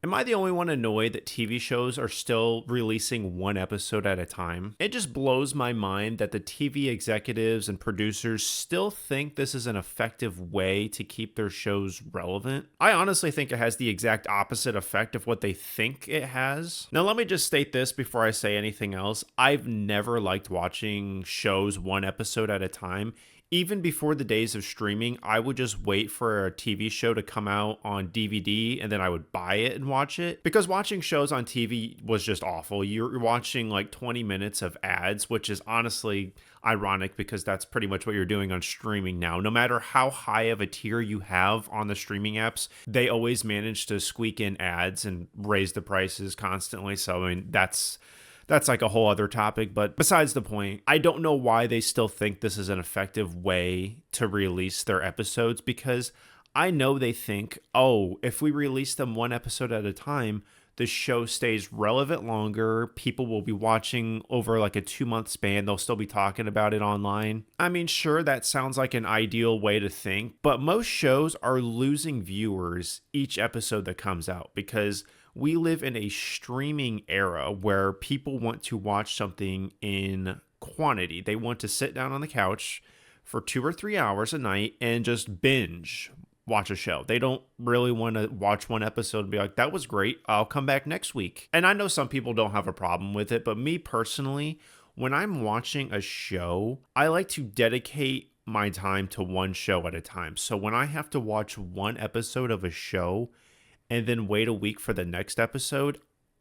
Am I the only one annoyed that TV shows are still releasing one episode at a time? It just blows my mind that the TV executives and producers still think this is an effective way to keep their shows relevant. I honestly think it has the exact opposite effect of what they think it has. Now, let me just state this before I say anything else. I've never liked watching shows one episode at a time. Even before the days of streaming, I would just wait for a TV show to come out on DVD and then I would buy it and watch it. Because watching shows on TV was just awful. You're watching like 20 minutes of ads, which is honestly ironic because that's pretty much what you're doing on streaming now. No matter how high of a tier you have on the streaming apps, they always manage to squeak in ads and raise the prices constantly. So, I mean, that's like a whole other topic, but besides the point, I don't know why they still think this is an effective way to release their episodes, because I know they think, oh, if we release them one episode at a time, the show stays relevant longer. People will be watching over like a 2-month span. They'll still be talking about it online. I mean, sure, that sounds like an ideal way to think, but most shows are losing viewers each episode that comes out because we live in a streaming era where people want to watch something in quantity. They want to sit down on the couch for 2 or 3 hours a night and just binge watch a show. They don't really want to watch one episode and be like, that was great, I'll come back next week. And I know some people don't have a problem with it, but me personally, when I'm watching a show, I like to dedicate my time to one show at a time. So when I have to watch one episode of a show and then wait a week for the next episode,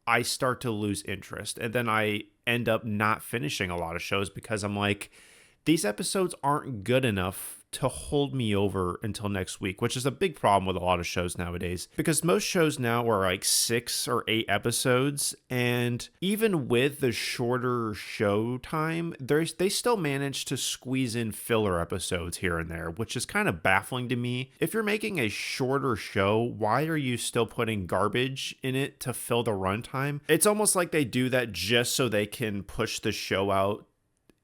I start to lose interest. And then I end up not finishing a lot of shows because I'm like, these episodes aren't good enough to hold me over until next week, which is a big problem with a lot of shows nowadays, because most shows now are like 6 or 8 episodes, and even with the shorter show time, they still manage to squeeze in filler episodes here and there, which is kind of baffling to me. If you're making a shorter show, why are you still putting garbage in it to fill the runtime? It's almost like they do that just so they can push the show out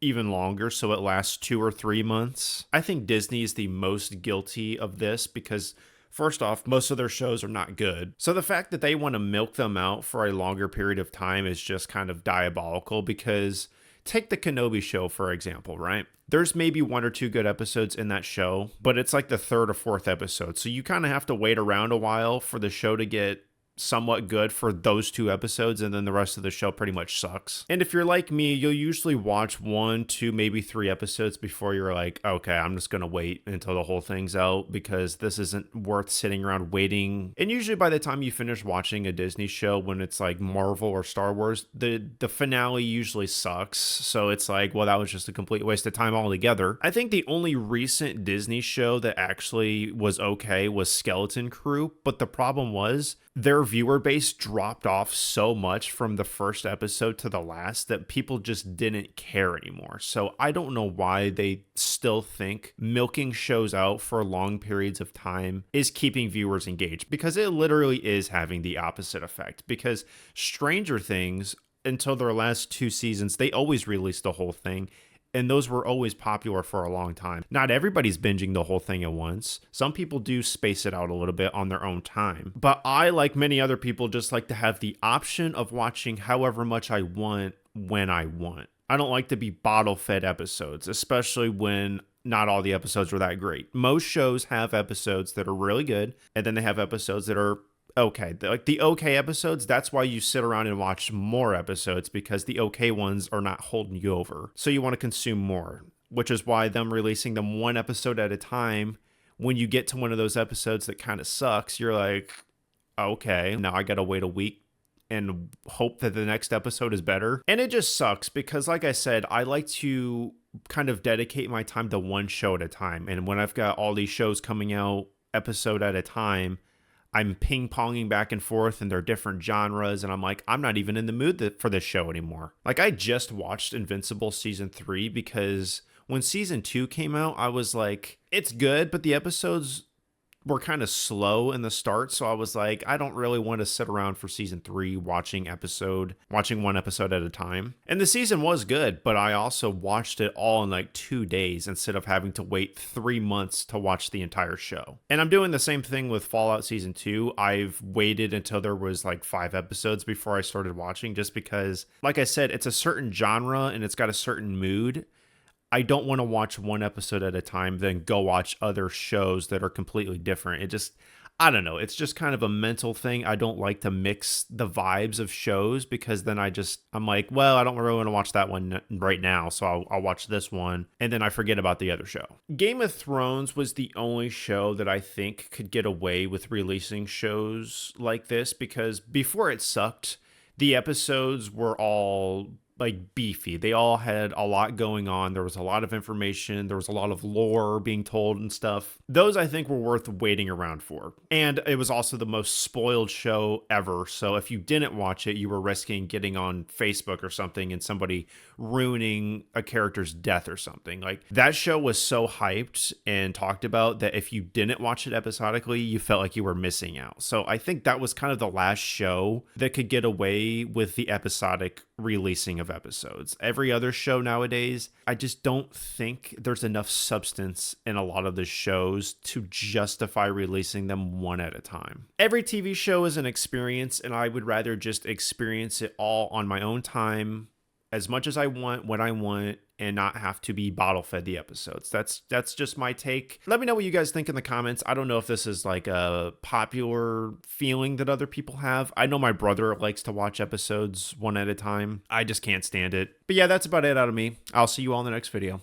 even longer so it lasts 2 or 3 months. I think Disney is the most guilty of this because, first off, most of their shows are not good. So the fact that they want to milk them out for a longer period of time is just kind of diabolical, because take the Kenobi show, for example, right? There's maybe 1 or 2 good episodes in that show, but it's like the 3rd or 4th episode. So you kind of have to wait around a while for the show to get somewhat good for those 2 episodes, and then the rest of the show pretty much sucks. And if you're like me, you'll usually watch 1, 2, maybe 3 episodes before you're like, okay, I'm just gonna wait until the whole thing's out because this isn't worth sitting around waiting. And usually by the time you finish watching a Disney show, when it's like Marvel or Star Wars, the finale usually sucks. So it's like, well, that was just a complete waste of time altogether. I think the only recent Disney show that actually was okay was Skeleton Crew, but the problem was their viewer base dropped off so much from the first episode to the last that people just didn't care anymore. So I don't know why they still think milking shows out for long periods of time is keeping viewers engaged, because it literally is having the opposite effect. Because Stranger Things, until their last 2 seasons, they always released the whole thing, and those were always popular for a long time. Not everybody's binging the whole thing at once. Some people do space it out a little bit on their own time. But I, like many other people, just like to have the option of watching however much I want when I want. I don't like to be bottle-fed episodes, especially when not all the episodes are that great. Most shows have episodes that are really good, and then they have episodes that are okay. Like the okay episodes, that's why you sit around and watch more episodes, because the okay ones are not holding you over. So you want to consume more, which is why them releasing them 1 episode at a time, when you get to one of those episodes that kind of sucks, you're like, okay, now I got to wait a week and hope that the next episode is better. And it just sucks because, like I said, I like to kind of dedicate my time to one show at a time. And when I've got all these shows coming out episode at a time, I'm ping-ponging back and forth, and they're different genres, and I'm like, I'm not even in the mood for this show anymore. Like, I just watched Invincible Season 3 because when Season 2 came out, I was like, it's good, but the episodes were kind of slow in the start. So I was like, I don't really want to sit around for season 3 watching one episode at a time. And the season was good, but I also watched it all in like 2 days instead of having to wait 3 months to watch the entire show. And I'm doing the same thing with Fallout season 2. I've waited until there was like 5 episodes before I started watching, just because, like I said, it's a certain genre and it's got a certain mood. I don't want to watch one episode at a time, then go watch other shows that are completely different. It just, I don't know. It's just kind of a mental thing. I don't like to mix the vibes of shows, because then I'm like, well, I don't really want to watch that one right now, so I'll watch this one, and then I forget about the other show. Game of Thrones was the only show that I think could get away with releasing shows like this, because before it sucked, the episodes were all like beefy. They all had a lot going on. There was a lot of information. There was a lot of lore being told and stuff. Those I think were worth waiting around for. And it was also the most spoiled show ever. So if you didn't watch it, you were risking getting on Facebook or something and somebody ruining a character's death or something. Like, that show was so hyped and talked about that if you didn't watch it episodically, you felt like you were missing out. So I think that was kind of the last show that could get away with the episodic releasing of episodes. Every other show nowadays, I just don't think there's enough substance in a lot of the shows to justify releasing them one at a time. Every TV show is an experience, and I would rather just experience it all on my own time, as much as I want, when I want, and not have to be bottle fed the episodes. That's just my take. Let me know what you guys think in the comments. I don't know if this is like a popular feeling that other people have. I know my brother likes to watch episodes one at a time. I just can't stand it. But yeah, that's about it out of me. I'll see you all in the next video.